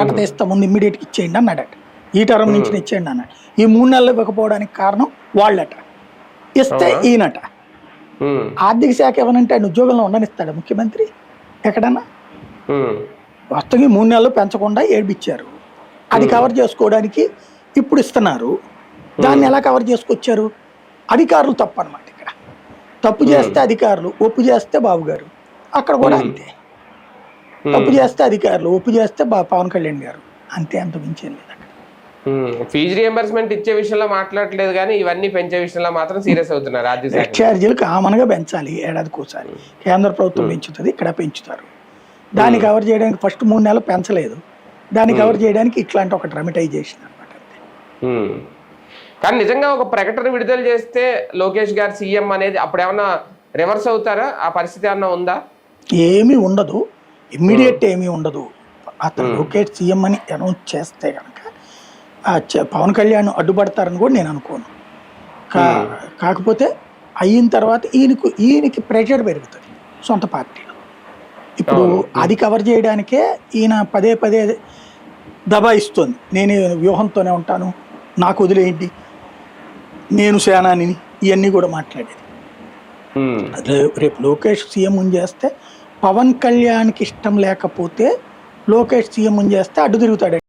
మాట తీస్తా ముందు ఇమ్మీడియట్గా ఇచ్చేయండి అన్నాడట. ఈ టర్మ్ నుంచి ఇచ్చేయండి అన్నాడు. ఈ 3 నెలలు ఇవ్వకపోవడానికి కారణం వాళ్ళట, ఇస్తే ఈయనట. ఆర్థిక శాఖ ఏమనంటే ఆయన ఉద్యోగంలో ఉండనిస్తాడు ముఖ్యమంత్రి ఎక్కడన్నా? వాస్తవంగా 3 నెలలు పెంచకుండా ఏడిపించారు. అది కవర్ చేసుకోవడానికి ఇప్పుడు ఇస్తున్నారు. దాన్ని ఎలా కవర్ చేసుకొచ్చారు? అధికారులు తప్పు అనమాట. ఇక్కడ తప్పు చేస్తే అధికారులు, ఒప్పు చేస్తే బాబు గారు. అక్కడ కూడా అంతే, తప్పు చేస్తే అధికారులు, ఒప్పు చేస్తే పవన్ కళ్యాణ్ గారు. అంతే, అంత మించేం లేదు. ఫీజు రియంబర్స్మెంట్ ఇచ్చే విషయంలో మాట్లాడలేదు కానీ ఇవన్నీ పెంచే విషయంలో మాత్రం సీరియస్ అవుతున్నారు. నెట్ ఛార్జీలు కామన్ గా పెంచాలి, ఏడాదికి ఒకసారి. కేంద్ర ప్రభుత్వం పెంచుతుంది, ఇక్కడ పెంచుతారు. దాన్ని కవర్ చేయడానికి ఫస్ట్ 3 నెలలు పెంచలేదు. దాన్ని కవర్ చేయడానికి ఇట్లాంటి ఒక డ్రమటైజేషన్ అనమాట. కానీ నిజంగా ఒక ప్రకటన విడుదల చేస్తే లోకేష్ గారు సీఎం అనేది అప్పుడు ఏమన్నా రివర్స్ అవుతారా? ఆ పరిస్థితి ఏమన్నా ఉందా? ఏమీ ఉండదు, ఇమ్మీడియట్ ఏమీ ఉండదు. అతను లోకేష్ సీఎం అని అనౌన్స్ చేస్తే కనుక పవన్ కళ్యాణ్ అడ్డుపడతారని కూడా నేను అనుకోను. కాకపోతే అయిన తర్వాత ఈయనకి ప్రెషర్ పెరుగుతుంది సొంత పార్టీలో. ఇప్పుడు అది కవర్ చేయడానికే ఈయన పదే పదే దబాయిస్తుంది. నేను వ్యూహంతోనే ఉంటాను, నాకు వదిలేయండి, నేను సేనాని, ఇవన్నీ కూడా మాట్లాడేది. రేపు లోకేష్ సీఎం చేస్తే పవన్ కళ్యాణ్కి ఇష్టం లేకపోతే లోకేష్ సీఎం చేస్తే అడ్డు తిరుగుతాడు.